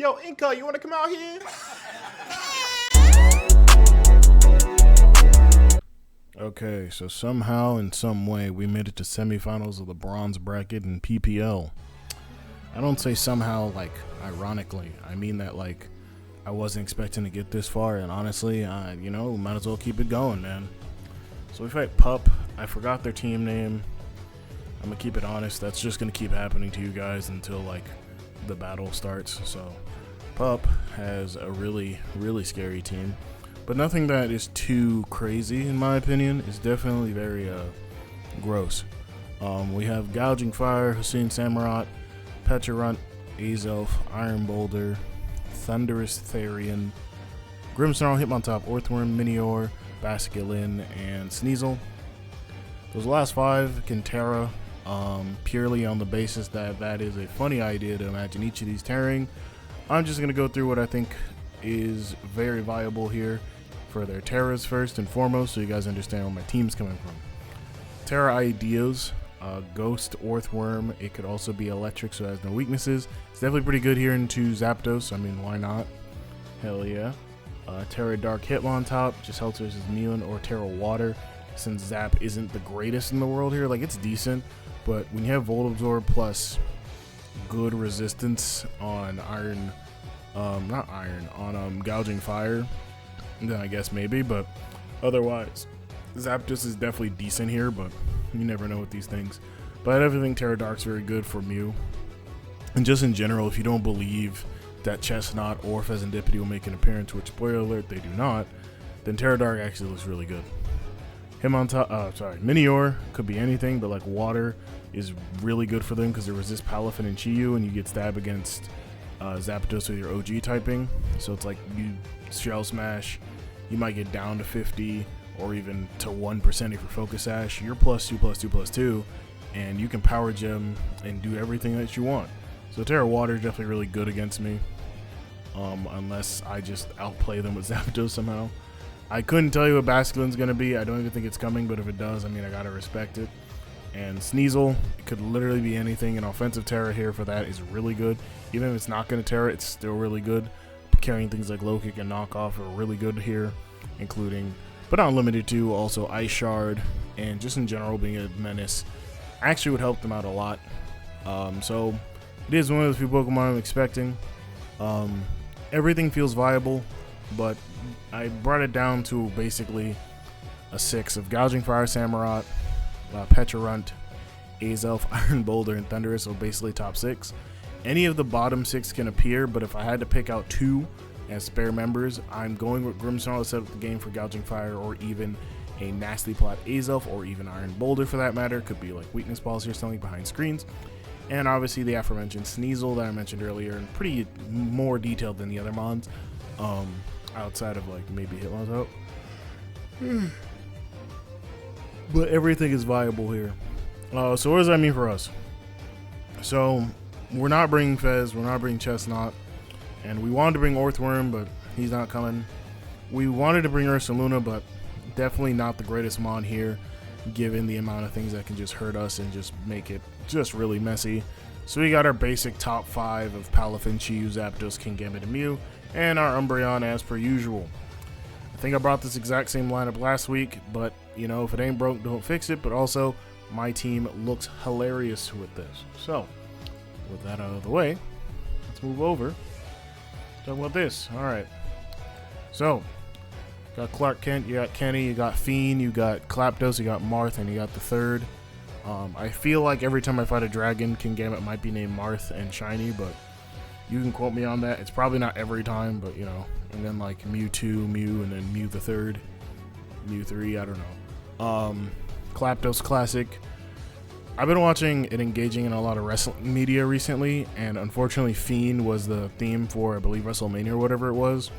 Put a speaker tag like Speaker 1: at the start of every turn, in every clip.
Speaker 1: Yo, Inca, you want to come out here? Okay, so somehow, in some way, we made it to semifinals of the bronze bracket in PPL. I don't say somehow, like, ironically. I mean that, like, I wasn't expecting to get this far, and honestly, you know, might as well keep it going, man. So we fight Pup. I forgot their team name. I'm gonna keep it honest. That's just gonna keep happening to you guys until, like, the battle starts. So Pup has a really, really scary team, but nothing that is too crazy, in my opinion. It's definitely very gross. We have Gouging Fire, Hussein Samurott, Pecharunt, Azelf, Iron Boulder, Thunderous Therian, Grimmsnarl, Hitmontop, Orthworm, Minior, Basculin, and Sneasel. Those last five can Terra, purely on the basis that that is a funny idea to imagine each of these tearing. I'm just going to go through what I think is very viable here for their Terras first and foremost, so you guys understand where my team's coming from. Terra ideas, Ghost, Orthworm. It could also be electric, so it has no weaknesses. It's definitely pretty good here into Zapdos. I mean, why not? Hell yeah. Terra Dark Hitmontop just helps versus Mewin, or Terra Water, since Zap isn't the greatest in the world here. Like, it's decent, but when you have Volt Absorb plus good resistance on Iron, on Gouging Fire, then I guess maybe, but otherwise, Zapdos is definitely decent here, but you never know with these things. But I definitely think Terra Dark's very good for Mew. And just in general, if you don't believe that Chestnut or Pheasantipity will make an appearance, which, spoiler alert, they do not, then Terra Dark actually looks really good. Minior could be anything, but like water is really good for them because they resist Palafin and Chi-Yu, and you get stab against Zapdos with your OG typing. So it's like you Shell Smash, you might get down to 50 or even to 1% if you're Focus Sash. You're +2/+2/+2, and you can Power Gem and do everything that you want. So Terra Water is definitely really good against me, unless I just outplay them with Zapdos somehow. I couldn't tell you what Basculin's going to be. I don't even think it's coming, but if it does, I mean, I got to respect it. And Sneasel, it could literally be anything. An offensive Terra here for that is really good. Even if it's not going to Terra, it's still really good. Carrying things like Low Kick and Knockoff are really good here, including, but not limited to, also Ice Shard, and just in general being a menace actually would help them out a lot. So it is one of the few Pokemon I'm expecting. Everything feels viable, but I brought it down to basically a 6 of Gouging Fire, Samurott, Pecharunt, Azelf, Iron Boulder, and Thunderous, so basically top 6. Any of the bottom 6 can appear, but if I had to pick out 2 as spare members, I'm going with Grimmsnarl to set up the game for Gouging Fire, or even a Nasty Plot Azelf, or even Iron Boulder for that matter. Could be like Weakness Policy or something behind screens. And obviously the aforementioned Sneasel that I mentioned earlier, and pretty more detailed than the other mons, outside of like maybe Hitmontop. But everything is viable here. So what does that mean for us? So we're not bringing Fez, we're not bringing Chestnut, and we wanted to bring Orthworm, but he's not coming. We wanted to bring Ursaluna, but definitely not the greatest mon here, given the amount of things that can just hurt us and just make it just really messy. So we got our basic top 5 of Palafin, Chi-Yu, Zapdos, Kingambit, and Mew, and our Umbreon as per usual. I think I brought this exact same lineup last week, but you know, if it ain't broke, don't fix it. But also, my team looks hilarious with this. So with that out of the way, let's move over. Talk about this. All right. So, got Clark Kent, you got Kenny, you got Fiend, you got Klapdos, you got Marth, and you got the third. I feel like every time I fight a dragon, Kingambit might be named Marth and Shiny, but you can quote me on that. It's probably not every time, but you know. And then like Mewtwo, Mew, and then Mew the third, Mew 3, I don't know. Klapdos Classic. I've been watching and engaging in a lot of wrestling media recently, and unfortunately Fiend was the theme for, I believe, WrestleMania or whatever it was.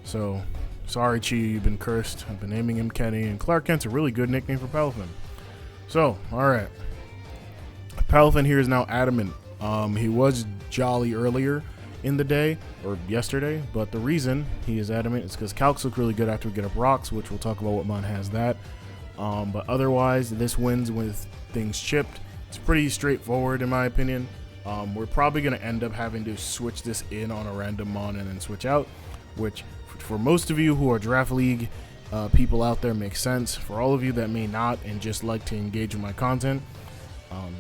Speaker 1: So, sorry Chi, you've been cursed. I've been naming him Kenny, and Clark Kent's a really good nickname for Palafin. So, alright. Palafin here is now adamant. He was jolly earlier in the day, or yesterday, but the reason he is adamant is because Calcs look really good after we get up rocks, which we'll talk about what mon has that. But otherwise, this wins with things chipped. It's pretty straightforward in my opinion. We're probably going to end up having to switch this in on a random mon and then switch out, which for most of you who are Draft League people out there makes sense. For all of you that may not and just like to engage with my content,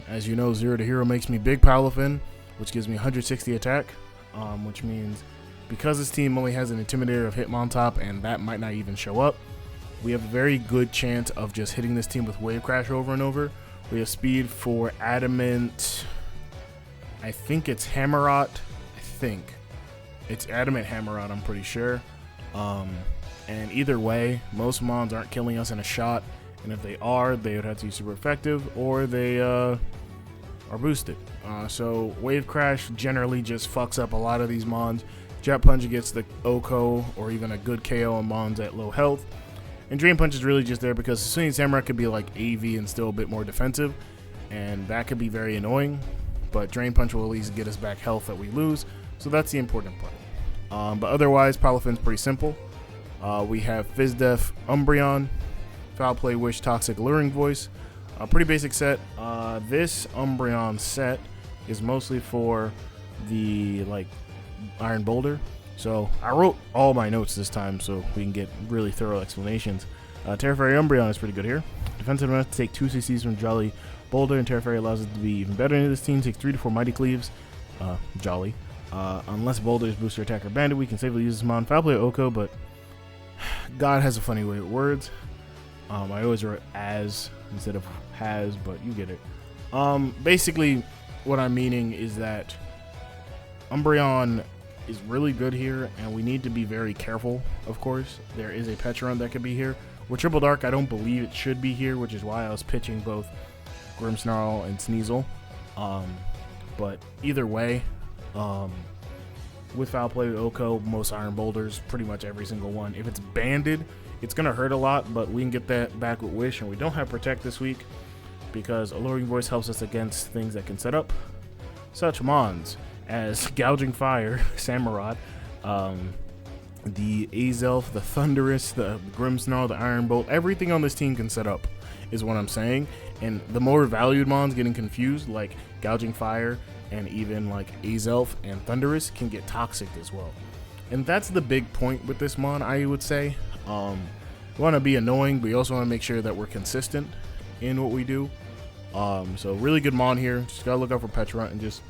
Speaker 1: as you know, 0 to Hero makes me big Palafin, which gives me 160 attack, which means because this team only has an Intimidator of Hitmontop and that might not even show up, we have a very good chance of just hitting this team with Wave Crash over and over. We have speed for Adamant, I think it's Hammerot, I think it's Adamant Hammerot, I'm pretty sure. And either way, most mons aren't killing us in a shot, and if they are, they would have to be super effective, or they are boosted. So Wave Crash generally just fucks up a lot of these mons. Jet Punch gets the Oko, or even a good KO on mons at low health. And Drain Punch is really just there because Swinging Samurai could be like AV and still a bit more defensive, and that could be very annoying. But Drain Punch will at least get us back health that we lose, so that's the important part. But otherwise, Palafin's pretty simple. We have Fizdef Umbreon, Foul Play Wish, Toxic Alluring Voice. A pretty basic set. This Umbreon set is mostly for the Iron Boulder. So I wrote all my notes this time so we can get really thorough explanations. Terra Fairy Umbreon is pretty good here. Defensive enough to take 2 CCs from Jolly Boulder, and Terra Fairy allows it to be even better into this team. Takes 3 to 4 Mighty Cleaves. Jolly. Unless Boulder's booster attack or bandit, we can safely use this mon. Foul Play Oko, but God has a funny way with words. I always wrote as instead of has, but you get it. Basically, what I'm meaning is that Umbreon is really good here, and we need to be very careful, of course. There is a Petron that could be here. With Triple Dark, I don't believe it should be here, which is why I was pitching both Grimmsnarl and Sneasel. But either way, with Foul Play with Oko, most Iron Boulders, pretty much every single one. If it's banded, it's going to hurt a lot, but we can get that back with Wish, and we don't have Protect this week because Alluring Voice helps us against things that can set up such mons as Gouging Fire, Samurott, the Azelf, the Thunderous, the Grimmsnarl, the Iron Bolt. Everything on this team can set up, is what I'm saying. And the more valued mons getting confused, like Gouging Fire and even like Azelf and Thunderous, can get toxic as well. And that's the big point with this mon, I would say. We want to be annoying, but we also want to make sure that we're consistent in what we do. So really good mon here. Just gotta look out for Petron and just...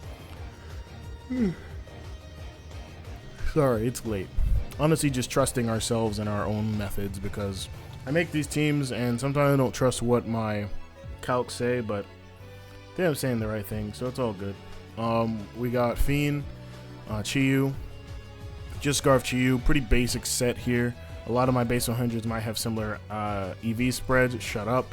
Speaker 1: Sorry, it's late. Honestly, just trusting ourselves and our own methods, because I make these teams and sometimes I don't trust what my calcs say, but I think I'm saying the right thing, so it's all good. We got Fiend, Chiyu, just Scarf Chiyu, pretty basic set here. A lot of my base 100s might have similar EV spreads. Shut up.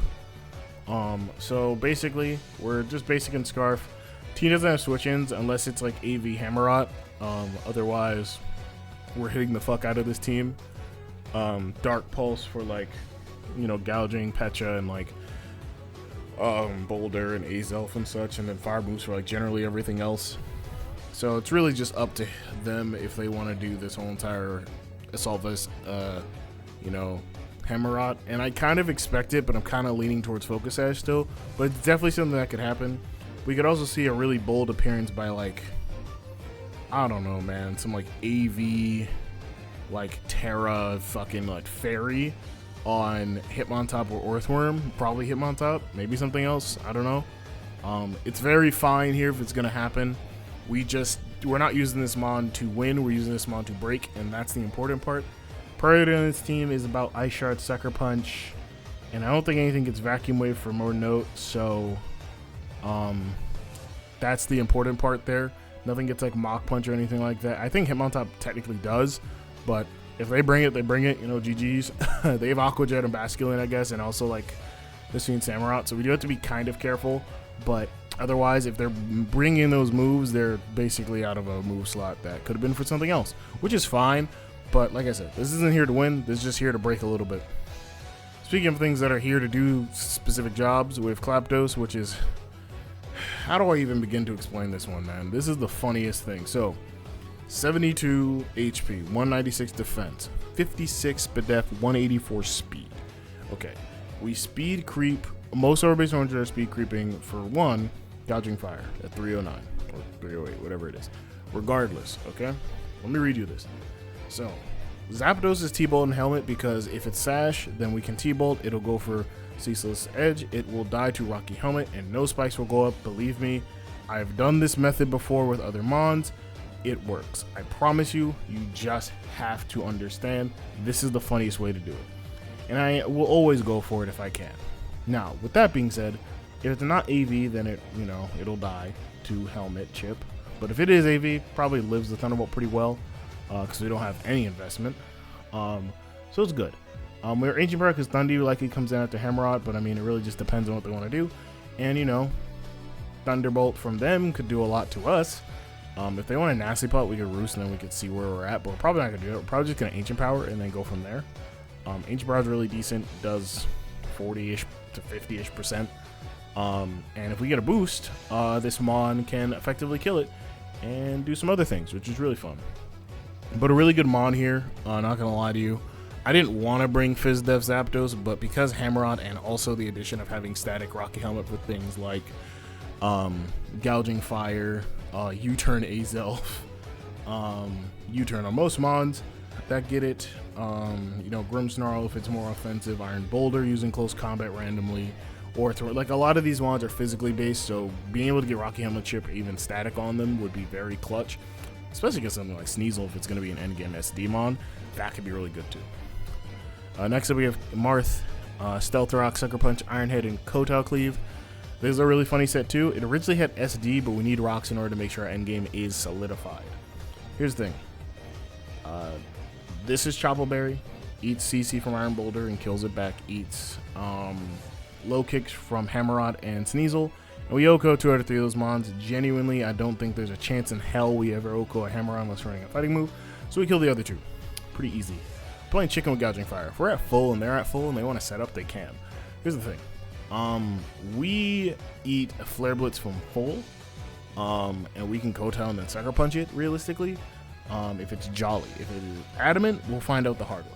Speaker 1: So basically, we're just basic in Scarf. T doesn't have switch-ins unless it's like AV Hammerot. Otherwise, we're hitting the fuck out of this team. Dark Pulse for gouging Pecha and Boulder and Azelf and such, and then Fire Boost for generally everything else. So it's really just up to them if they want to do this whole entire Assault Vest, Hammerot. And I kind of expect it, but I'm kind of leaning towards Focus Sash still. But it's definitely something that could happen. We could also see a really bold appearance by I don't know, man, some AV Terra fucking Fairy on Hitmontop or Earthworm. Probably Hitmontop, maybe something else, I don't know. It's very fine here if it's gonna happen. We're not using this mon to win, we're using this mon to break, and that's the important part. Priority on this team is about Ice Shard, Sucker Punch, and I don't think anything gets Vacuum Wave for more notes, so that's the important part there. Nothing gets Mach Punch or anything like that. I think Hitmontop technically does, but if they bring it, they bring it, GG's. They have Aqua Jet and Basculin, I guess, and also this Fiend Samurott, so we do have to be kind of careful, but otherwise, if they're bringing those moves, they're basically out of a move slot that could have been for something else, which is fine. But like I said, this isn't here to win. This is just here to break a little bit. Speaking of things that are here to do specific jobs, we have Klapdos, which is... How do I even begin to explain this one, man? This is the funniest thing. So, 72 HP, 196 defense, 56 Spadef, 184 speed. Okay, we speed creep. Most of our base 100 are speed creeping for 1, Gouging Fire at 309. or 308, whatever it is. Regardless, okay? Let me read you this. So, Zapdos is T-Bolt and Helmet because if it's Sash, then we can T-Bolt. It'll go for Ceaseless Edge. It will die to Rocky Helmet, and no spikes will go up. Believe me, I've done this method before with other Mons. It works. I promise you, you just have to understand this is the funniest way to do it. And I will always go for it if I can. Now, with that being said, if it's not AV, then it'll die to Helmet Chip. But if it is AV, probably lives the Thunderbolt pretty well because we don't have any investment. So it's good. We're Ancient Power because Thundy likely comes in after Hammerot, but I mean, it really just depends on what they want to do. And, Thunderbolt from them could do a lot to us. If they want a Nasty Pot, we could Roost and then we could see where we're at, but we're probably not going to do it. We're probably just going to Ancient Power and then go from there. Ancient Power is really decent, does 40-ish to 50-ish%. And if we get a boost, this Mon can effectively kill it and do some other things, which is really fun. But a really good Mon here, not going to lie to you. I didn't want to bring Fizz Def Zapdos, but because Hammerot and also the addition of having static Rocky Helmet with things like Gouging Fire, U-Turn Azelf, U-Turn on most Mons that get it, Grimmsnarl if it's more offensive, Iron Boulder using close combat randomly, or like a lot of these Mons are physically based, so being able to get Rocky Helmet Chip or even static on them would be very clutch, especially against something like Sneasel if it's going to be an endgame SD Mon. That could be really good too. Next up we have Marth, Stealth Rock, Sucker Punch, Iron Head, and Kotal Cleave. This is a really funny set too. It originally had SD, but we need rocks in order to make sure our endgame is solidified. Here's the thing. This is Choppleberry. Eats CC from Iron Boulder and kills it back. Eats low kicks from Hammerot and Sneasel. And we OHKO 2 out of 3 of those Mons. Genuinely, I don't think there's a chance in hell we ever OHKO a Hammerot unless we're running a fighting move. So we kill the other two. Pretty easy. Playing chicken with Gouging Fire. If we're at full and they're at full and they want to set up, they can. Here's the thing. We eat a Flare Blitz from full, and we can Kotal and then Sucker Punch it, realistically, if it's Jolly. If it is Adamant, we'll find out the hard way.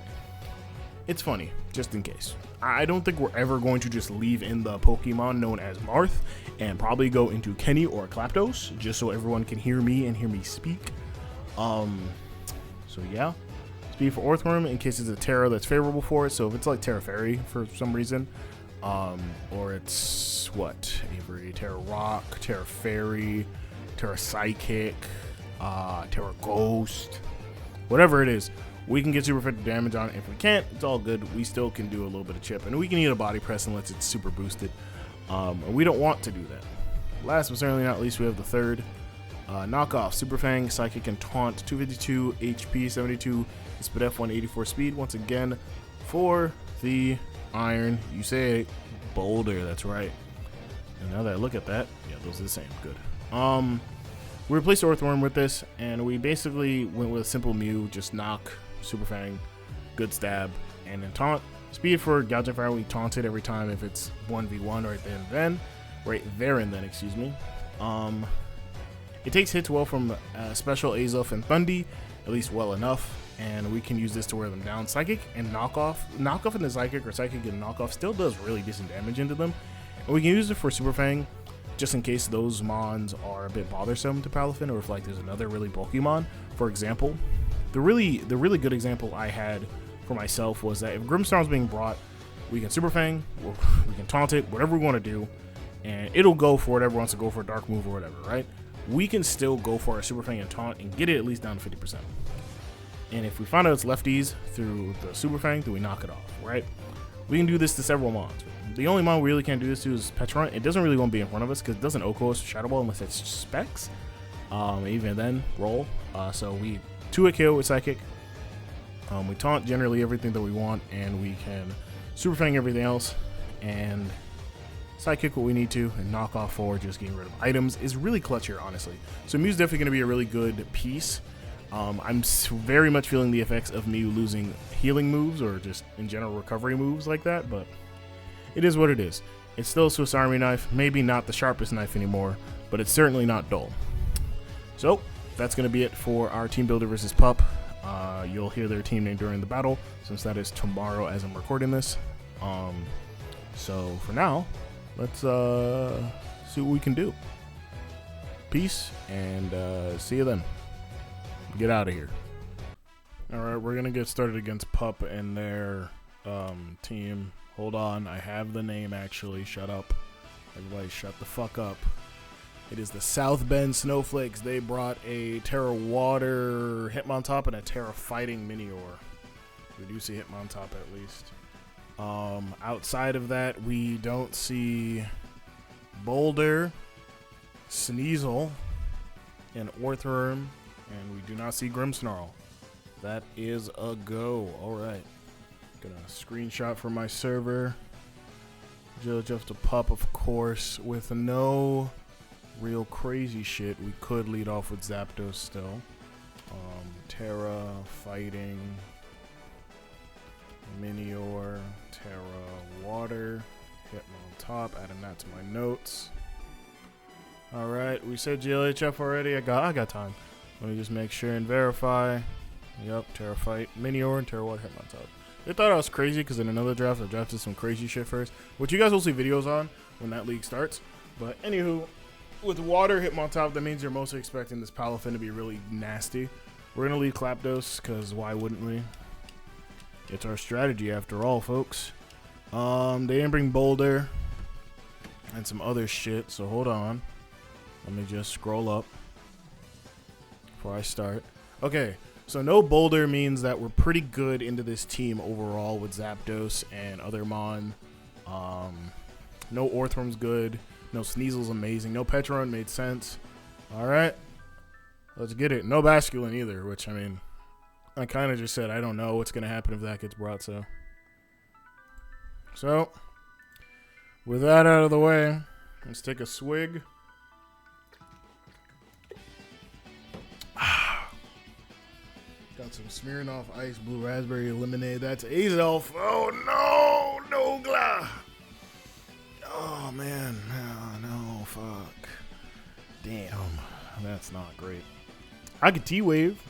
Speaker 1: It's funny, just in case. I don't think we're ever going to just leave in the Pokemon known as Marth and probably go into Kenny or Klapdos, just so everyone can hear me and hear me speak. So yeah. Speed for Orthworm in case it's a Terra that's favorable for it. So if it's like Terra Fairy for some reason, or it's Avery, Terra Rock, Terra Fairy, Terra Psychic, Terra Ghost, whatever it is, we can get super effective damage on it. If we can't, it's all good. We still can do a little bit of chip, and we can eat a body press unless it's super boosted. And we don't want to do that. Last but certainly not least, we have the third knockoff Super Fang, Psychic, and Taunt, 252 HP, 72 Speed F, 184 speed. Once again, for the Iron, you say it, Boulder, that's right. And now that I look at that, yeah, those are the same. Good. We replaced Orthworm with this, and we basically went with a simple Mew, just knock, Super Fang, good stab, and then taunt. Speed for Gouging Fire, we taunt it every time if it's 1v1 right there and then, excuse me. It takes hits well from Special, Azelf, and Thundy, at least well enough, and we can use this to wear them down. Psychic and Knockoff into Psychic, or Psychic and Knockoff still does really decent damage into them, and we can use it for Super Fang just in case those Mons are a bit bothersome to Palafin, or if like there's another really bulky Mon. For example, the really good example I had for myself was that if Grimmsnarl's being brought, we can Super Fang, we can taunt it, whatever we want to do, and it'll go for whatever wants to go for a dark move or whatever, right? We can still go for a Super Fang and taunt and get it at least down to 50%. And if we find out it's lefties through the Super Fang, then we knock it off, right? We can do this to several Mons. The only Mon we really can't do this to is Petron. It doesn't really want to be in front of us because it doesn't OHKO us Shadow Ball unless it's Specs. Even then, roll. So we 2-hit KO with Psychic. We taunt generally everything that we want, and we can Super Fang everything else, and Psychic what we need to, and knock off for just getting rid of items is really clutch here, honestly. So Mew's definitely going to be a really good piece. I'm very much feeling the effects of Mew losing healing moves or just in general recovery moves like that, but it is what it is. It's still a Swiss Army knife, maybe not the sharpest knife anymore, but it's certainly not dull. So that's going to be it for our Team Builder versus Pup. You'll hear their team name during the battle, since that is tomorrow as I'm recording this. So for now, let's see what we can do. Peace, and see you then. Get out of here. Alright, we're going to get started against Pup and their team. Hold on, I have the name actually. Shut up. Everybody shut the fuck up. It is the South Bend Snowflakes. They brought a Terra Water Hitmontop and a Terra Fighting Minior. We do see Hitmontop at least. Outside of that, we don't see Boulder, Sneasel, and Orthworm, and we do not see Grimmsnarl. That is a go. Alright. Gonna screenshot from my server. Just a Pup, of course, with no real crazy shit. We could lead off with Zapdos still. Terra, Fighting, Minior, Terra, Water, Hitmontop, adding that to my notes. Alright, we said GLHF already. I got time. Let me just make sure and verify. Yep, Terra Fight, Minior, and Terra Water Hitmontop. They thought I was crazy because in another draft I drafted some crazy shit first, which you guys will see videos on when that league starts. But anywho, with Water Hitmontop, that means you're mostly expecting this Palafin to be really nasty. We're going to lead Klapdos because why wouldn't we? It's our strategy after all, folks. They didn't bring Boulder and some other shit, so hold on. Let me just scroll up before I start. Okay, so no Boulder means that we're pretty good into this team overall with Zapdos and other Mon. No Orthworm's good. No Sneasel's amazing. No Petron made sense. Alright. Let's get it. No Basculin either, which, I mean, I kind of just said I don't know what's going to happen if that gets brought, so. So, with that out of the way, let's take a swig. Got some Smirnoff Ice Blue Raspberry Lemonade. That's Azelf. Oh, no. No, Gla. Oh, man. No, fuck. Damn. That's not great. I could T-Wave.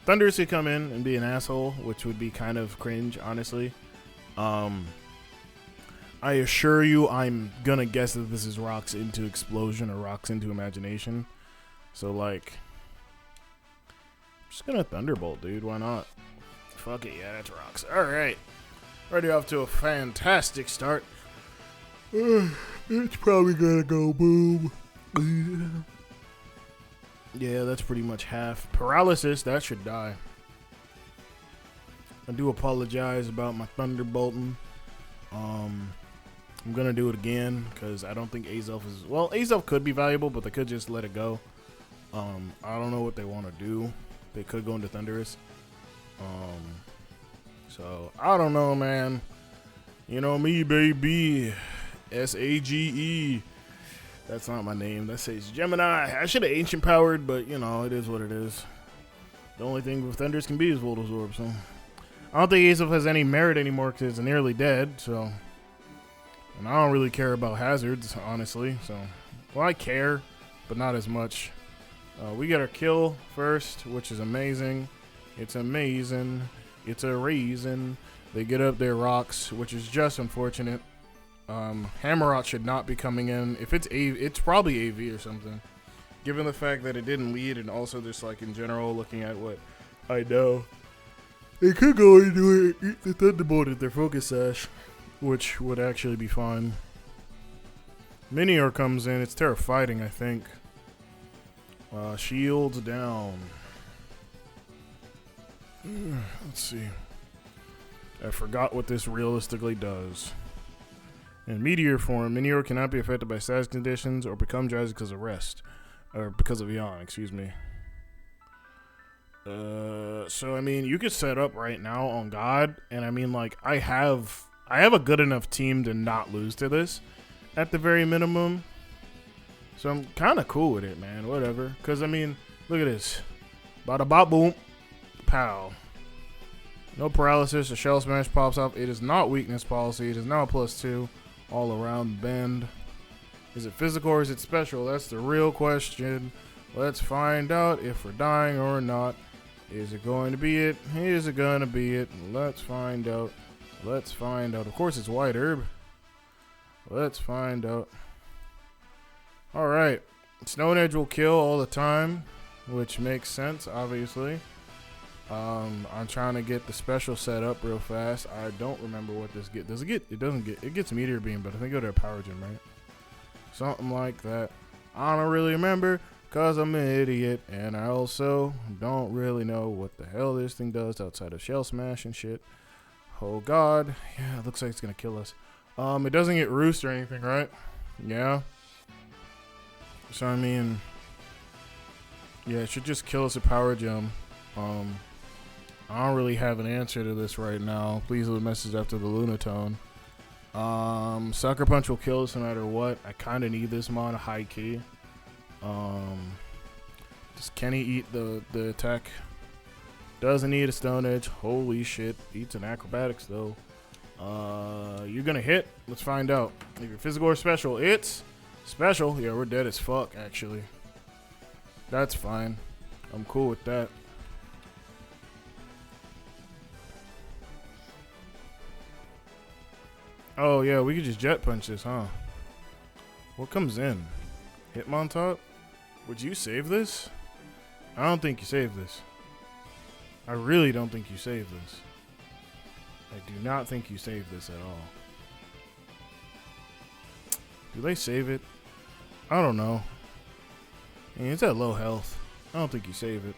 Speaker 1: Thundurus could come in and be an asshole, which would be kind of cringe, honestly. I assure you I'm going to guess that this is Rocks into Explosion or Rocks into Imagination. So, like, I'm just going to Thunderbolt, dude. Why not? Fuck it. Yeah, that's Rocks. All right. Already off to a fantastic start. It's probably gonna go boom. Yeah, that's pretty much half. Paralysis, that should die. I do apologize about my Thunderbolting. I'm gonna do it again because I don't think Azelf is... Well, Azelf could be valuable, but they could just let it go. I don't know what they want to do. They could go into Thundurus. So, I don't know, man. You know me, baby. S-A-G-E. That's not my name. That says Gemini. I should have Ancient Powered, but, you know, it is what it is. The only thing with Thundurus can be is Voltazorb, so... I don't think Azelf has any merit anymore because it's nearly dead, so... And I don't really care about hazards, honestly, so... Well, I care, but not as much. We get our kill first, which is amazing. It's amazing. It's a reason. They get up their Rocks, which is just unfortunate. Hammerot should not be coming in. If it's it's probably AV or something. Given the fact that it didn't lead, and also just like in general, looking at what I know, they could go into it, eat the Thunderbolt at their Focus Sash, which would actually be fine. Minior comes in. It's Terra Fighting, I think. Shields down. Let's see. I forgot what this realistically does. In Meteor form, Minior cannot be affected by status conditions or become drowsy because of rest. Or because of yawn, excuse me. So I mean, you could set up right now on God, and I mean, like, I have a good enough team to not lose to this at the very minimum. So I'm kind of cool with it, man. Whatever. Because, I mean, look at this. Bada bop boom. Pow. No paralysis. A Shell Smash pops up. It is not weakness policy. It is now a +2 all around bend. Is it physical or is it special? That's the real question. Let's find out if we're dying or not. Is it going to be it? Is it going to be it? Let's find out. Let's find out. Of course, it's White Herb. Let's find out. All right. Stone Edge will kill all the time, which makes sense, obviously. I'm trying to get the special set up real fast. I don't remember what this gets. Does it get? It doesn't get. It gets Meteor Beam, but I think go to a Power Gem, right? Something like that. I don't really remember because I'm an idiot, and I also don't really know what the hell this thing does outside of Shell Smash and shit. Oh God, yeah, it looks like it's gonna kill us. It doesn't get Roost or anything, right? Yeah. So I mean, yeah, it should just kill us a Power Gem. I don't really have an answer to this right now. Please leave a message after the Lunatone. Sucker Punch will kill us no matter what. I kind of need this mon high key. Does Kenny eat the attack? Doesn't need a Stone Edge. Holy shit. Eats an Acrobatics though. You're gonna hit? Let's find out. If you're physical or special, it's special. Yeah, we're dead as fuck actually. That's fine. I'm cool with that. Oh yeah, we could just Jet Punch this, huh? What comes in? Hitmontop? Would you save this? I don't think you save this. I really don't think you save this. I do not think you save this at all. Do they save it? I don't know. I mean, it's at low health. I don't think you save it.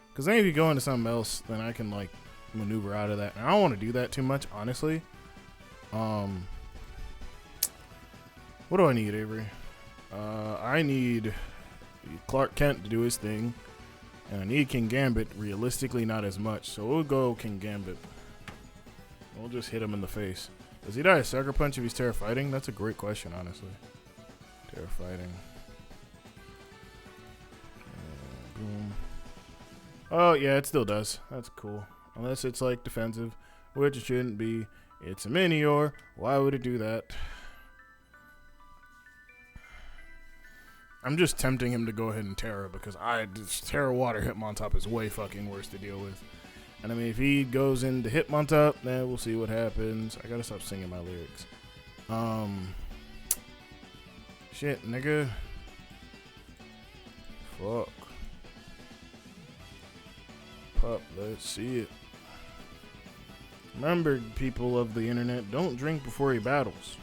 Speaker 1: Because then if you go into something else, then I can like maneuver out of that. And I don't want to do that too much, honestly. What do I need, Avery? I need Clark Kent to do his thing, and I need King Gambit. Realistically, not as much, so we'll go King Gambit. We'll just hit him in the face. Does he die a Sucker Punch if he's Terra Fighting? That's a great question, honestly. Terra Fighting. Boom. Oh yeah, it still does. That's cool. Unless it's like defensive, which it shouldn't be. It's a Minior. Why would it do that? I'm just tempting him to go ahead and Terra because Terra Water Hitmontop is way fucking worse to deal with. And I mean, if he goes into Hitmontop, then we'll see what happens. I gotta stop singing my lyrics. Shit, nigga. Fuck. Pup, let's see it. Remember, people of the internet, don't drink before he battles.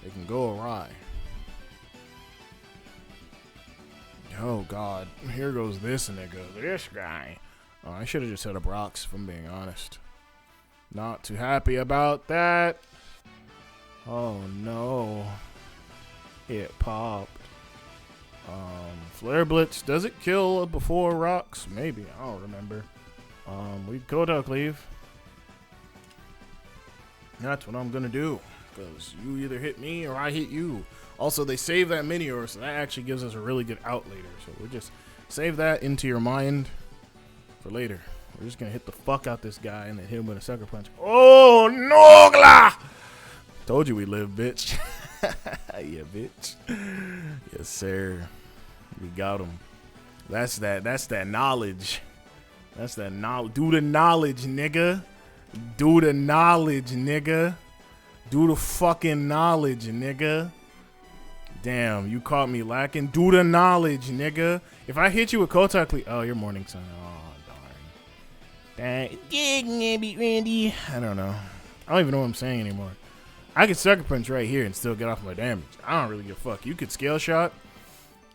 Speaker 1: It can go awry. Oh God, here goes this nigga, this guy. Oh, I should have just set up rocks, if I'm being honest. Not too happy about that. Oh no. It popped. Flare Blitz, does it kill before rocks? Maybe, I don't remember. We go to Cleave. That's what I'm gonna do, because you either hit me or I hit you. Also, they save that Minior, so that actually gives us a really good out later. So we'll just save that into your mind for later. We're just gonna hit the fuck out this guy and then hit him with a Sucker Punch. Oh, Nogla! Told you we live, bitch. Yeah, bitch. Yes, sir. We got him. That's that knowledge. That's that knowledge. Do the knowledge, nigga. Do the knowledge, nigga. Do the fucking knowledge, nigga. Damn, you caught me lacking. Do the knowledge, nigga. If I hit you with Kotak, oh, you're Morning Sun. Oh, darn. Dang, Randy. I don't know. I don't even know what I'm saying anymore. I could Sucker Punch right here and still get off my damage. I don't really give a fuck. You could Scale Shot,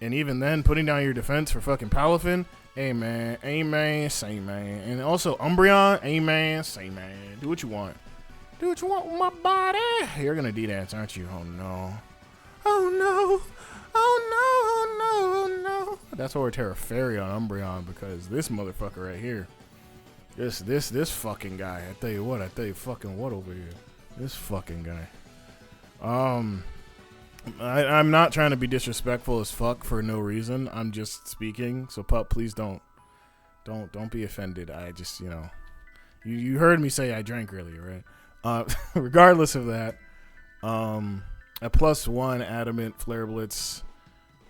Speaker 1: and even then, putting down your defense for fucking Palafin. Amen, say man. And also Umbreon, amen, say man. Do what you want. Do what you want with my body. You're gonna D-dance, aren't you? Oh no. Oh no. Oh no, oh no, oh no. That's why we're Terra Fairy on Umbreon, because this motherfucker right here. This fucking guy. I tell you fucking what over here. This fucking guy. I'm not trying to be disrespectful as fuck for no reason. I'm just speaking. So Pup, please don't be offended. I just, you heard me say I drank earlier, right? Regardless of that, a +1 Adamant Flare Blitz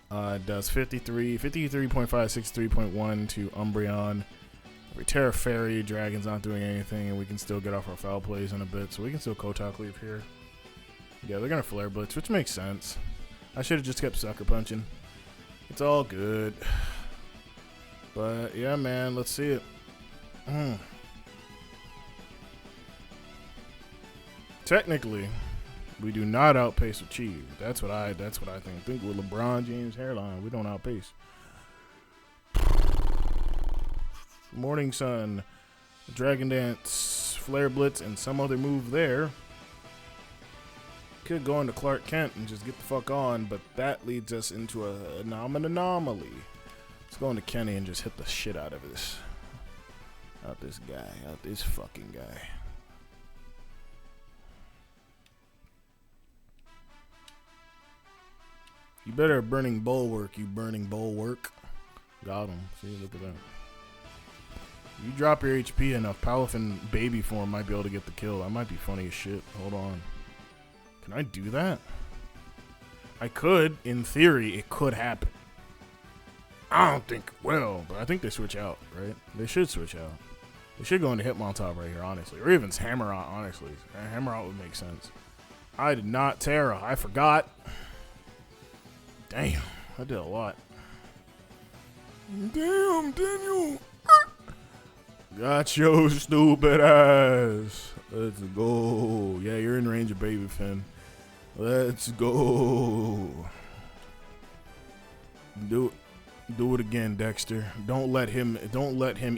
Speaker 1: does 53.5, 63.1 to Umbreon. We Terra Fairy, Dragon's not doing anything, and we can still get off our foul plays in a bit, so we can still Kotak Leaf here. Yeah, they're gonna Flare Blitz, which makes sense. I should have just kept Sucker Punching. It's all good. But yeah, man, let's see it. Technically, we do not outpace Achieve. That's what I think. I think with LeBron James' hairline, we don't outpace. Morning Sun, Dragon Dance, Flare Blitz, and some other move there. Could go into Clark Kent and just get the fuck on, but that leads us into an anomaly. Let's go into Kenny and just hit the shit out of this. Out this fucking guy. You better burning bulwark, you burning bulwark. Got him. See, look at that. You drop your HP enough, Palafin baby form might be able to get the kill. That might be funny as shit. Hold on. Can I do that? I could. In theory, it could happen. I don't think it will, but I think they switch out, right? They should switch out. They should go into Hitmontop right here, honestly. Or even Hammer Out, honestly. Hammer Out would make sense. I did not Terra. I forgot. Damn. I did a lot. Damn, Daniel. Got your stupid ass. Let's go. Yeah, you're in range of Baby Finn. Let's go. Do it again, Dexter. Don't let him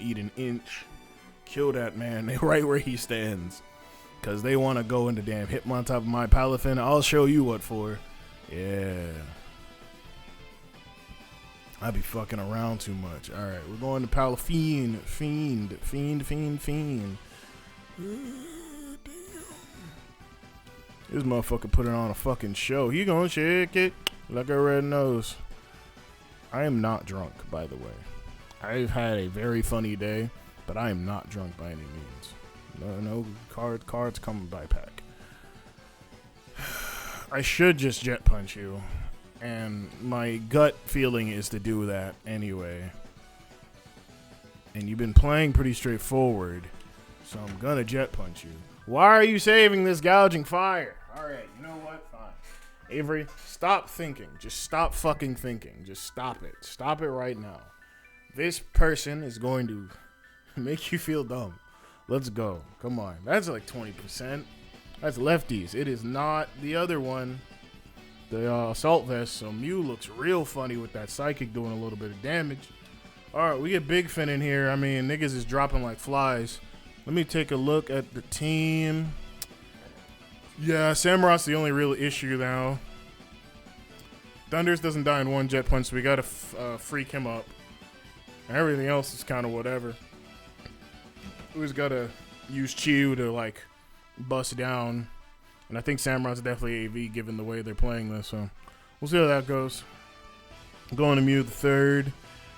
Speaker 1: eat an inch. Kill that man right where he stands. Cause they want to go into damn Hitmontop of my Palafin. I'll show you what for. Yeah. I be fucking around too much. All right, we're going to Palafin. Fiend. This motherfucker put it on a fucking show. He gonna shake it like a red nose. I am not drunk, by the way. I've had a very funny day, but I am not drunk by any means. No cards coming by pack. I should just jet punch you. And my gut feeling is to do that anyway. And you've been playing pretty straightforward, so I'm gonna jet punch you. Why are you saving this gouging fire? Alright, you know what? Fine. Avery, stop thinking. Just stop fucking thinking. Just stop it. Stop it right now. This person is going to make you feel dumb. Let's go. Come on. That's like 20%. That's lefties. It is not the other one. The assault vest, so Mew looks real funny with that psychic doing a little bit of damage. Alright, we get Big Fin in here. I mean, niggas is dropping like flies. Let me take a look at the team. Yeah, Samurot's the only real issue now. Thunders doesn't die in one jet punch, so we gotta freak him up. And everything else is kind of whatever. We just gotta use Chiyu to like bust down. And I think Samurot's definitely AV given the way they're playing this, so we'll see how that goes. Going to Mew the third.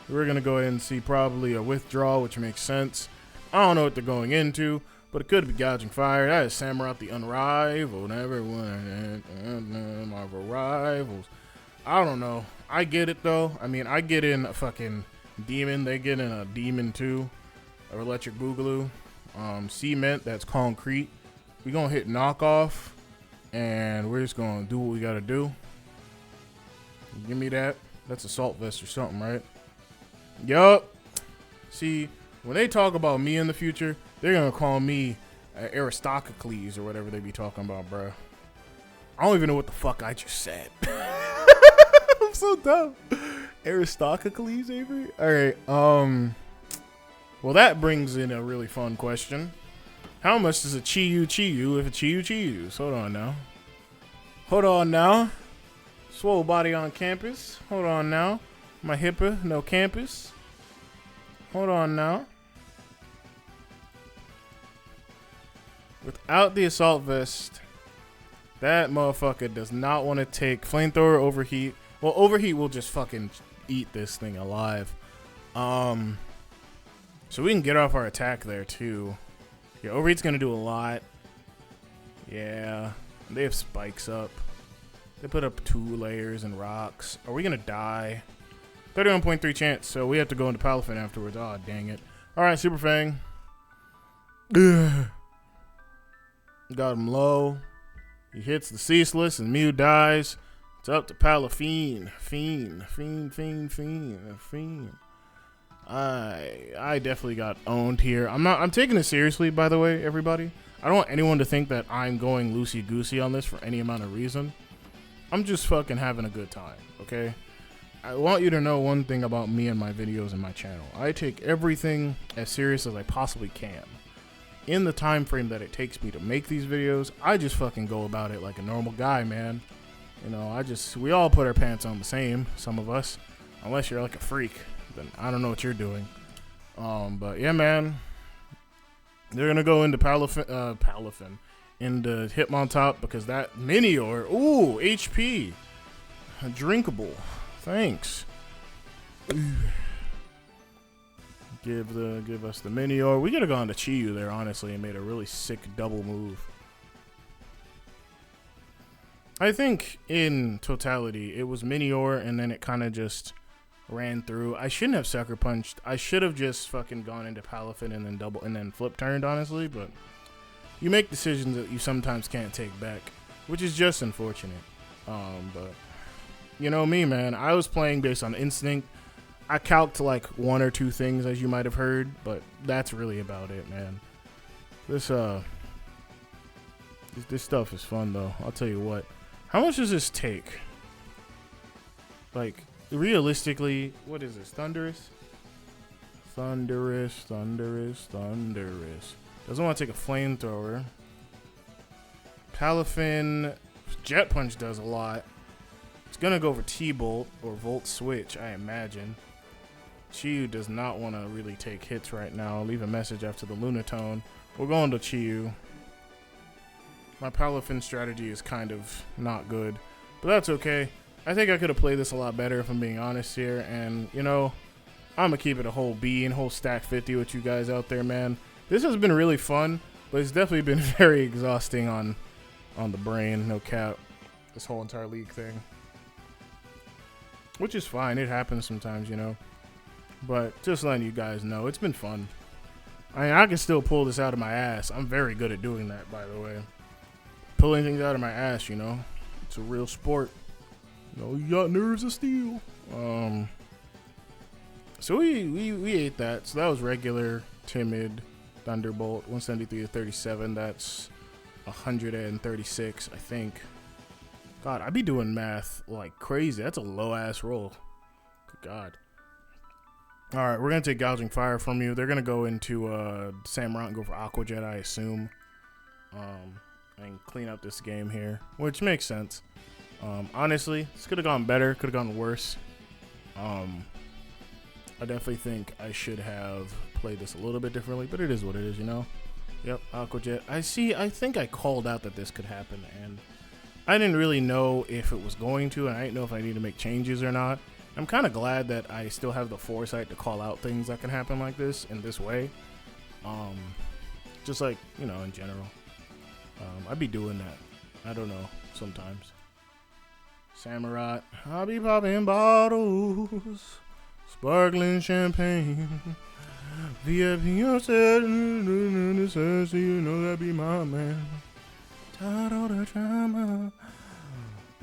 Speaker 1: We're going to go ahead and see probably a withdrawal, which makes sense. I don't know what they're going into, but it could be gouging fire. That is Samurott the Unrivaled. Everyone, my rivals. I don't know. I get it, though. I mean, I get in a fucking Demon. They get in a Demon, too. Or Electric Boogaloo. Cement, that's Concrete. We're going to hit Knockoff. And we're just going to do what we got to do. Give me that. That's Assault Vest or something, right? Yup. See, when they talk about me in the future, they're going to call me Aristocles or whatever they be talking about, bro. I don't even know what the fuck I just said. I'm so dumb. Aristocles, Avery? All right. Well, that brings in a really fun question. How much does a Chiyu if a Chiyu? Hold on now. Swole body on campus. Hold on now. My hipper, no campus. Hold on now. Without the assault vest, that motherfucker does not want to take flamethrower overheat. Well, overheat will just fucking eat this thing alive. So we can get off our attack there too. Yeah, overheat's gonna do a lot. Yeah, they have spikes up. They put up 2 layers and rocks. Are we gonna die? 31.3 chance, so we have to go into Palafin afterwards. Oh, dang it. Alright, Super Fang. Ugh. Got him low. He hits the Ceaseless and Mew dies. It's up to Palafine. Fiend. I definitely got owned here. I'm taking it seriously, by the way, everybody. I don't want anyone to think that I'm going loosey-goosey on this for any amount of reason. I'm just fucking having a good time, okay? I want you to know one thing about me and my videos and my channel. I take everything as serious as I possibly can. In the time frame that it takes me to make these videos, I just fucking go about it like a normal guy, man. You know, we all put our pants on the same, some of us. Unless you're like a freak, then I don't know what you're doing. But yeah, man. They're gonna go into Palafin, into Hitmontop, because that Minior, ooh, HP, drinkable. Thanks. Give us the Minior. We could have gone to Chiyu there, honestly, and made a really sick double move. I think in totality, it was Minior, and then it kind of just ran through. I shouldn't have sucker punched. I should have just fucking gone into Palafin and then flip turned, honestly. But you make decisions that you sometimes can't take back, which is just unfortunate. But you know me, man. I was playing based on instinct. I calced like one or two things, as you might have heard, but that's really about it, man. This stuff is fun, though. I'll tell you what. How much does this take? Like, realistically, what is this? Thunderous? Thunderous. Doesn't want to take a flamethrower. Palafin Jet Punch does a lot. It's gonna go for T-Bolt or Volt Switch, I imagine. Chiyu does not want to really take hits right now. Leave a message after the Lunatone. We're going to Chiyu. My Palafin strategy is kind of not good, but that's okay. I think I could have played this a lot better if I'm being honest here, and you know, I'm gonna keep it a whole B and whole stack 50 with you guys out there, man. This has been really fun, but it's definitely been very exhausting on the brain, no cap. This whole entire league thing, which is fine. It happens sometimes, you know. But just letting you guys know, it's been fun. I mean, I can still pull this out of my ass. I'm very good at doing that, by the way. Pulling things out of my ass, you know. It's a real sport. You know, you got nerves of steel. So we ate that. So that was regular, timid, Thunderbolt, 173 to 37. That's 136, I think. God, I be doing math like crazy. That's a low-ass roll. Good God. All right, we're going to take Gouging Fire from you. They're going to go into Samurott and go for Aqua Jet, I assume. And clean up this game here, which makes sense. Honestly, this could have gone better, could have gone worse. I definitely think I should have played this a little bit differently, but it is what it is, you know? Yep, Aqua Jet. I think I called out that this could happen, and I didn't really know if it was going to, and I didn't know if I need to make changes or not. I'm kind of glad that I still have the foresight to call out things that can happen like this in this way. Just like, you know, in general. I'd be doing that. I don't know, sometimes. Samurott. I'll be popping bottles. Sparkling champagne. VIP said, so you know that be my man. Tired of the drama.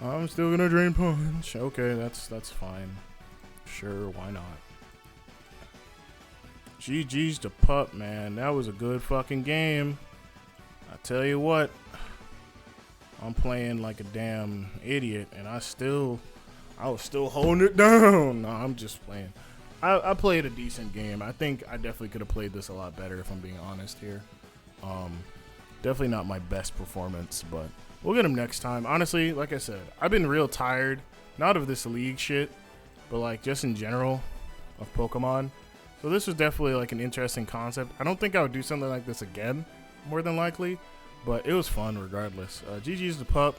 Speaker 1: I'm still gonna drain punch. Okay, that's fine. Sure, why not? GG's to Pup, man. That was a good fucking game. I tell you what, I'm playing like a damn idiot, and I was still holding it down. No, I'm just playing. I played a decent game. I think I definitely could have played this a lot better, if I'm being honest here. Definitely not my best performance, but we'll get him next time. Honestly, like I said, I've been real tired, not of this league shit, but like just in general of Pokemon. So this was definitely like an interesting concept. I don't think I would do something like this again, more than likely, but it was fun regardless. GG's the Pup.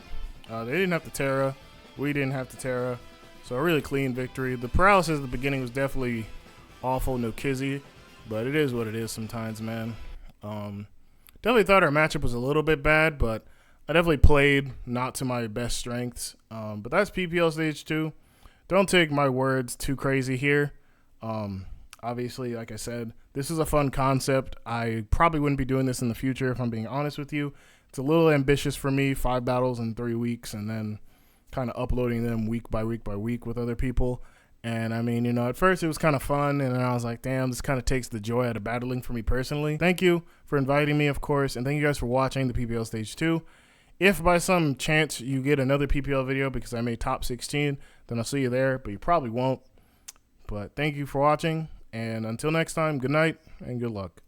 Speaker 1: They didn't have to Terra. We didn't have to Terra. So a really clean victory. The paralysis at the beginning was definitely awful, no kizzy, but it is what it is sometimes, man. Definitely thought our matchup was a little bit bad, but I definitely played not to my best strengths. But that's PPL Stage 2. Don't take my words too crazy here. Obviously, like I said, this is a fun concept. I probably wouldn't be doing this in the future, if I'm being honest with you. It's a little ambitious for me, 5 battles in 3 weeks, and then kind of uploading them week by week by week with other people. And I mean, you know, at first it was kind of fun, and then I was like, damn, this kind of takes the joy out of battling for me personally. Thank you for inviting me, of course, and thank you guys for watching the PPL Stage 2. If by some chance you get another PPL video because I made top 16, then I'll see you there, but you probably won't. But thank you for watching, and until next time, good night and good luck.